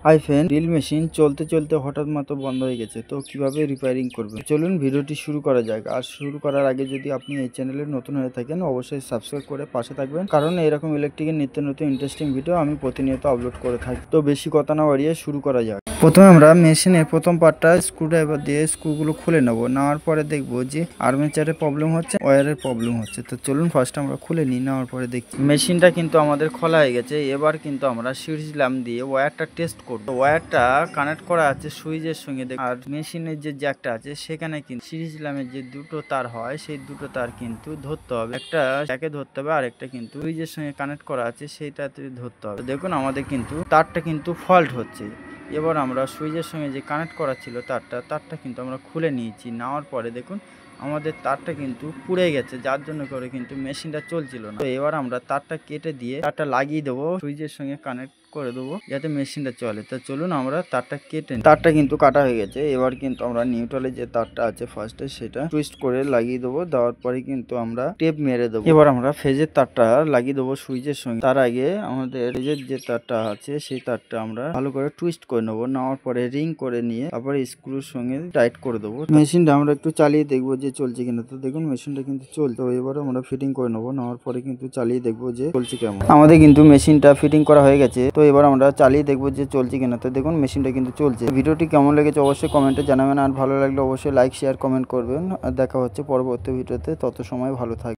Hi friend, drill machine চলতে চলতে হঠাৎ মাত্র বন্ধ হয়ে গেছে, তো কিভাবে রিপেয়ারিং করবে চলুন ভিডিওটি শুরু করা যাক। আর শুরু করার আগে যদি আপনি এই চ্যানেলে নতুন হয়ে থাকেন অবশ্যই সাবস্ক্রাইব করে পাশে থাকবেন, কারণ এরকম ইলেকট্রিকের নিত্য নতুন ইন্টারেস্টিং ভিডিও আমি প্রতিনিয়ত আপলোড করে থাকি। তো বেশি কথা না বাড়িয়ে শুরু করা যাক। প্রথমে আমরা মেশিনের প্রথম পার্টটা স্ক্রুড্রাইভার দিয়ে স্ক্রুগুলো খুলে নেব। নেওয়ার পরে দেখবো যে আর্মেচারের প্রবলেম হচ্ছে, ওয়্যারের প্রবলেম হচ্ছে। তো চলুন ফার্স্ট আমরা খুলে নিই। নেওয়ার পরে দেখছি মেশিনটা কিন্তু আমাদের খোলা হয়ে গেছে। এবার কিন্তু আমরা সিরিজ ল্যাম্প দিয়ে ওয়্যারটা টেস্ট করবো। ওয়্যারটা কানেক্ট করা আছে সুইচের সঙ্গে, আর মেশিনের যে জ্যাকটা আছে সেখানে কিন্তু সিরিজ ল্যাম্পের যে দুটো তার হয় সেই দুটো তার কিন্তু ধরতে হবে। একটা জ্যাকে ধরতে হবে, আর একটা কিন্তু সুইচের সঙ্গে কানেক্ট করা আছে সেইটাতে ধরতে হবে। দেখুন আমাদের কিন্তু তারটা কিন্তু ফল্ট হচ্ছে। এবার আমরা সুইচের সঙ্গে যে কানেক্ট করা ছিল তারটা কিন্তু আমরা খুলে নিয়েছি। নেওয়ার পরে দেখুন আমাদের তারটা কিন্তু পুড়ে গেছে, যার জন্য করে কিন্তু মেশিনটা চলছিল না। তো এবার আমরা তারটা কেটে দিয়ে তারটা লাগিয়ে দেবো, সুইচের সঙ্গে কানেক্ট করে দেবো যাতে মেশিনটা চলে। তো চলুন আমরা তারটা কেটে নিই। তারটা কিন্তু কাটা হয়ে গেছে। এবার কিন্তু আমরা নিউট্রালে যে তারটা আছে ফার্স্টে সেটা টুইস্ট করে লাগিয়ে দেবো। দেওয়ার পরে কিন্তু আমরা টেপ মেরে দেবো। এবার আমরা ফেজের তারটা লাগিয়ে দেবো সুইচের সঙ্গে। তার আগে আমাদের ফেজের যে তারটা আছে সেই তারটা আমরা ভালো করে টুইস্ট করে নেবো। নেওয়ার পরে রিং করে নিয়ে তারপরে স্ক্রুর সঙ্গে টাইট করে দেবো। মেশিনটা আমরা একটু চালিয়ে দেখবো যে চলছে কিনা। তো দেখুন মেশিনটা কিন্তু চলছে। তো এবার আমরা ফিটিং করে নেবো। নেওয়ার পরে কিন্তু চালিয়ে দেখবো যে চলছে কেমন। আমাদের কিন্তু মেশিনটা ফিটিং করা হয়ে গেছে। তো এবার আমরা চালিয়ে দেখবো যে চলছে কিনা। তো দেখুন মেশিনটা কিন্তু চলছে। ভিডিওটি কেমন লেগেছে অবশ্যই কমেন্টে জানাবেন, আর ভালো লাগলে অবশ্যই লাইক শেয়ার কমেন্ট করবেন। আর দেখা হচ্ছে পরবর্তী ভিডিওতে। তত সময় ভালো থাকবে।